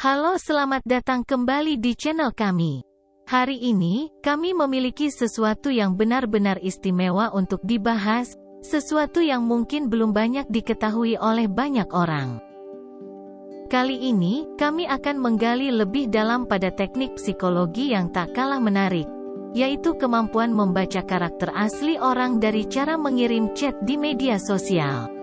Halo, selamat datang kembali di channel kami. Hari ini, kami memiliki sesuatu yang benar-benar istimewa untuk dibahas, sesuatu yang mungkin belum banyak diketahui oleh banyak orang. Kali ini, kami akan menggali lebih dalam pada teknik psikologi yang tak kalah menarik, yaitu kemampuan membaca karakter asli orang dari cara mengirim chat di media sosial.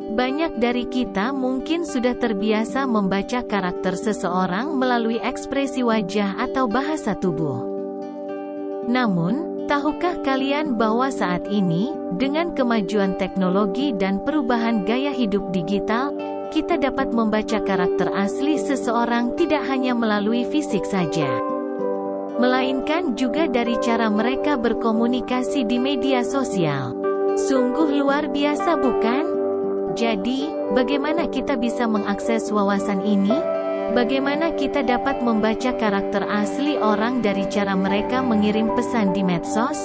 Banyak dari kita mungkin sudah terbiasa membaca karakter seseorang melalui ekspresi wajah atau bahasa tubuh. Namun, tahukah kalian bahwa saat ini, dengan kemajuan teknologi dan perubahan gaya hidup digital, kita dapat membaca karakter asli seseorang tidak hanya melalui fisik saja, melainkan juga dari cara mereka berkomunikasi di media sosial. Sungguh luar biasa, bukan? Jadi, bagaimana kita bisa mengakses wawasan ini? Bagaimana kita dapat membaca karakter asli orang dari cara mereka mengirim pesan di medsos?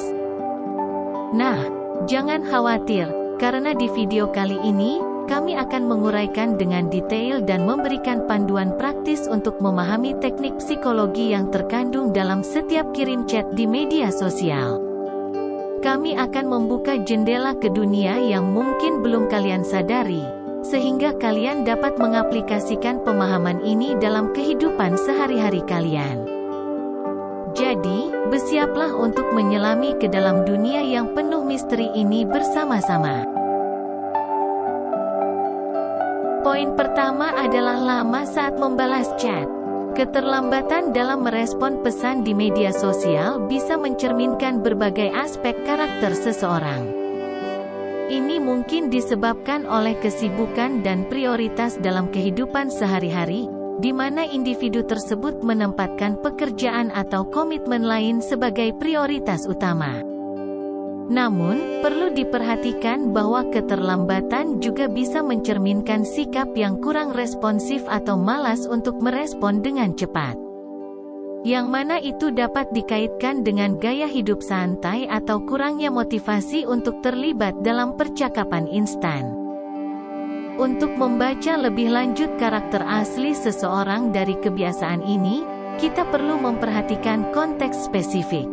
Nah, jangan khawatir, karena di video kali ini, kami akan menguraikan dengan detail dan memberikan panduan praktis untuk memahami teknik psikologi yang terkandung dalam setiap kirim chat di media sosial. Kami akan membuka jendela ke dunia yang mungkin belum kalian sadari, sehingga kalian dapat mengaplikasikan pemahaman ini dalam kehidupan sehari-hari kalian. Jadi, bersiaplah untuk menyelami ke dalam dunia yang penuh misteri ini bersama-sama. Poin pertama adalah lama saat membalas chat. Keterlambatan dalam merespon pesan di media sosial bisa mencerminkan berbagai aspek karakter seseorang. Ini mungkin disebabkan oleh kesibukan dan prioritas dalam kehidupan sehari-hari, di mana individu tersebut menempatkan pekerjaan atau komitmen lain sebagai prioritas utama. Namun, perlu diperhatikan bahwa keterlambatan juga bisa mencerminkan sikap yang kurang responsif atau malas untuk merespon dengan cepat. Yang mana itu dapat dikaitkan dengan gaya hidup santai atau kurangnya motivasi untuk terlibat dalam percakapan instan. Untuk membaca lebih lanjut karakter asli seseorang dari kebiasaan ini, kita perlu memperhatikan konteks spesifik.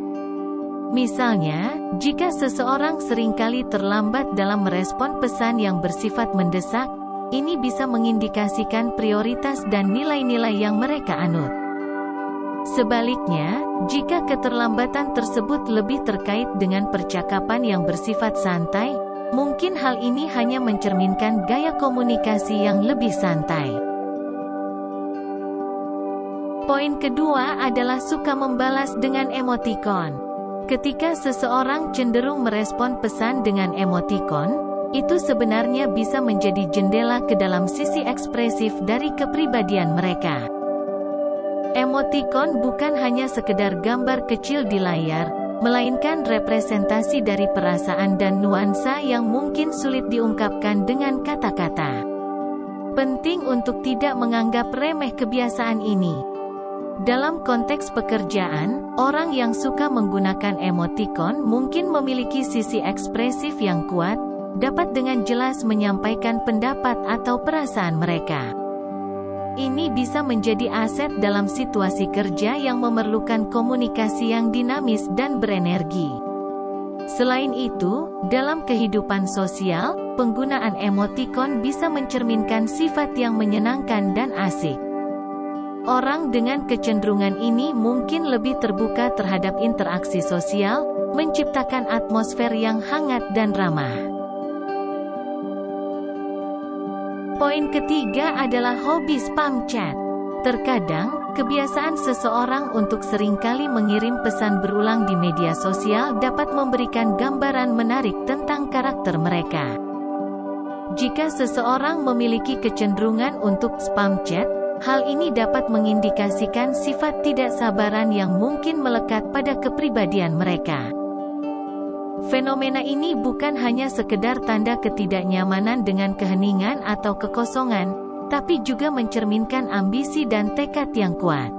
Misalnya, jika seseorang seringkali terlambat dalam merespon pesan yang bersifat mendesak, ini bisa mengindikasikan prioritas dan nilai-nilai yang mereka anut. Sebaliknya, jika keterlambatan tersebut lebih terkait dengan percakapan yang bersifat santai, mungkin hal ini hanya mencerminkan gaya komunikasi yang lebih santai. Poin kedua adalah suka membalas dengan emotikon. Ketika seseorang cenderung merespon pesan dengan emotikon, itu sebenarnya bisa menjadi jendela ke dalam sisi ekspresif dari kepribadian mereka. Emotikon bukan hanya sekedar gambar kecil di layar, melainkan representasi dari perasaan dan nuansa yang mungkin sulit diungkapkan dengan kata-kata. Penting untuk tidak menganggap remeh kebiasaan ini. Dalam konteks pekerjaan, orang yang suka menggunakan emotikon mungkin memiliki sisi ekspresif yang kuat, dapat dengan jelas menyampaikan pendapat atau perasaan mereka. Ini bisa menjadi aset dalam situasi kerja yang memerlukan komunikasi yang dinamis dan berenergi. Selain itu, dalam kehidupan sosial, penggunaan emotikon bisa mencerminkan sifat yang menyenangkan dan asik. Orang dengan kecenderungan ini mungkin lebih terbuka terhadap interaksi sosial, menciptakan atmosfer yang hangat dan ramah. Poin ketiga adalah hobi spam chat. Terkadang, kebiasaan seseorang untuk seringkali mengirim pesan berulang di media sosial dapat memberikan gambaran menarik tentang karakter mereka. Jika seseorang memiliki kecenderungan untuk spam chat, hal ini dapat mengindikasikan sifat tidak sabaran yang mungkin melekat pada kepribadian mereka. Fenomena ini bukan hanya sekedar tanda ketidaknyamanan dengan keheningan atau kekosongan, tapi juga mencerminkan ambisi dan tekad yang kuat.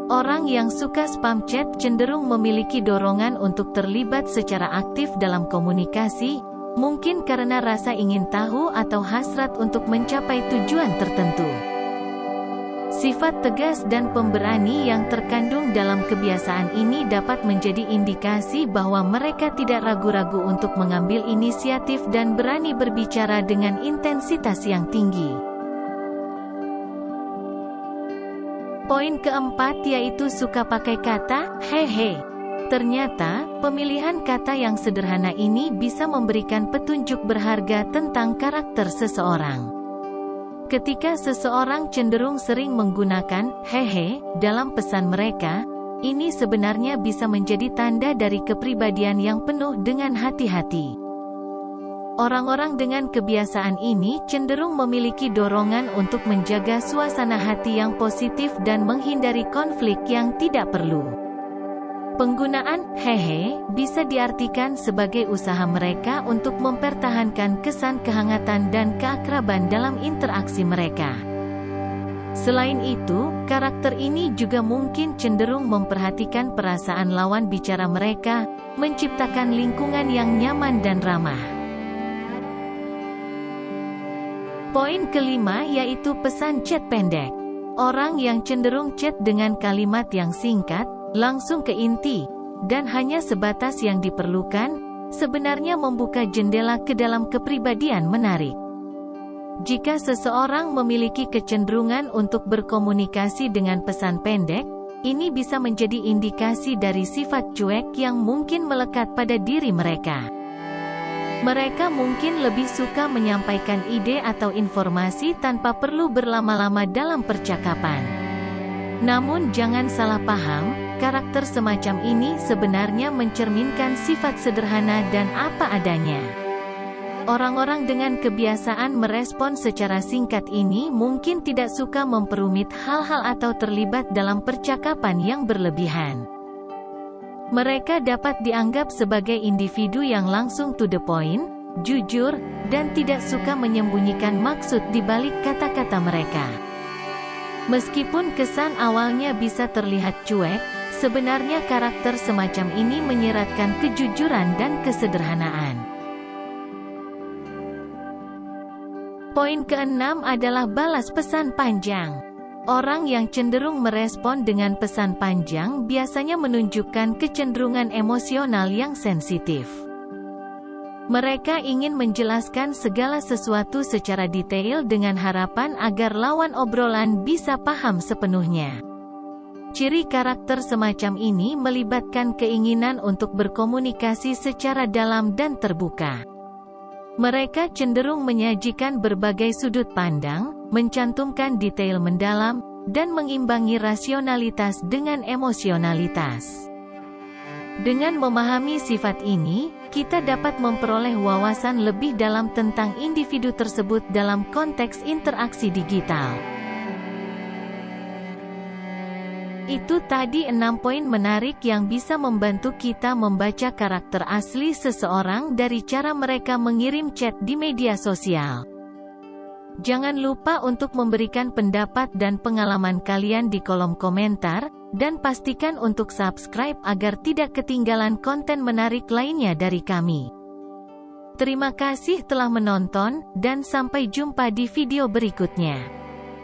Orang yang suka spam chat cenderung memiliki dorongan untuk terlibat secara aktif dalam komunikasi, mungkin karena rasa ingin tahu atau hasrat untuk mencapai tujuan tertentu. Sifat tegas dan pemberani yang terkandung dalam kebiasaan ini dapat menjadi indikasi bahwa mereka tidak ragu-ragu untuk mengambil inisiatif dan berani berbicara dengan intensitas yang tinggi. Poin keempat yaitu suka pakai kata hehe. Ternyata, pemilihan kata yang sederhana ini bisa memberikan petunjuk berharga tentang karakter seseorang. Ketika seseorang cenderung sering menggunakan hehe dalam pesan mereka, ini sebenarnya bisa menjadi tanda dari kepribadian yang penuh dengan hati-hati. Orang-orang dengan kebiasaan ini cenderung memiliki dorongan untuk menjaga suasana hati yang positif dan menghindari konflik yang tidak perlu. Penggunaan hehe bisa diartikan sebagai usaha mereka untuk mempertahankan kesan kehangatan dan keakraban dalam interaksi mereka. Selain itu, karakter ini juga mungkin cenderung memperhatikan perasaan lawan bicara mereka, menciptakan lingkungan yang nyaman dan ramah. Poin kelima yaitu pesan chat pendek. Orang yang cenderung chat dengan kalimat yang singkat, langsung ke inti, dan hanya sebatas yang diperlukan, sebenarnya membuka jendela ke dalam kepribadian menarik. Jika seseorang memiliki kecenderungan untuk berkomunikasi dengan pesan pendek, ini bisa menjadi indikasi dari sifat cuek yang mungkin melekat pada diri mereka. Mereka mungkin lebih suka menyampaikan ide atau informasi tanpa perlu berlama-lama dalam percakapan. Namun jangan salah paham, karakter semacam ini sebenarnya mencerminkan sifat sederhana dan apa adanya. Orang-orang dengan kebiasaan merespon secara singkat ini mungkin tidak suka memperumit hal-hal atau terlibat dalam percakapan yang berlebihan. Mereka dapat dianggap sebagai individu yang langsung to the point, jujur, dan tidak suka menyembunyikan maksud di balik kata-kata mereka. Meskipun kesan awalnya bisa terlihat cuek, sebenarnya karakter semacam ini menyiratkan kejujuran dan kesederhanaan. Poin keenam adalah balas pesan panjang. Orang yang cenderung merespon dengan pesan panjang biasanya menunjukkan kecenderungan emosional yang sensitif. Mereka ingin menjelaskan segala sesuatu secara detail dengan harapan agar lawan obrolan bisa paham sepenuhnya. Ciri karakter semacam ini melibatkan keinginan untuk berkomunikasi secara dalam dan terbuka. Mereka cenderung menyajikan berbagai sudut pandang, mencantumkan detail mendalam, dan mengimbangi rasionalitas dengan emosionalitas. Dengan memahami sifat ini, kita dapat memperoleh wawasan lebih dalam tentang individu tersebut dalam konteks interaksi digital. Itu tadi 6 poin menarik yang bisa membantu kita membaca karakter asli seseorang dari cara mereka mengirim chat di media sosial. Jangan lupa untuk memberikan pendapat dan pengalaman kalian di kolom komentar, dan pastikan untuk subscribe agar tidak ketinggalan konten menarik lainnya dari kami. Terima kasih telah menonton, dan sampai jumpa di video berikutnya.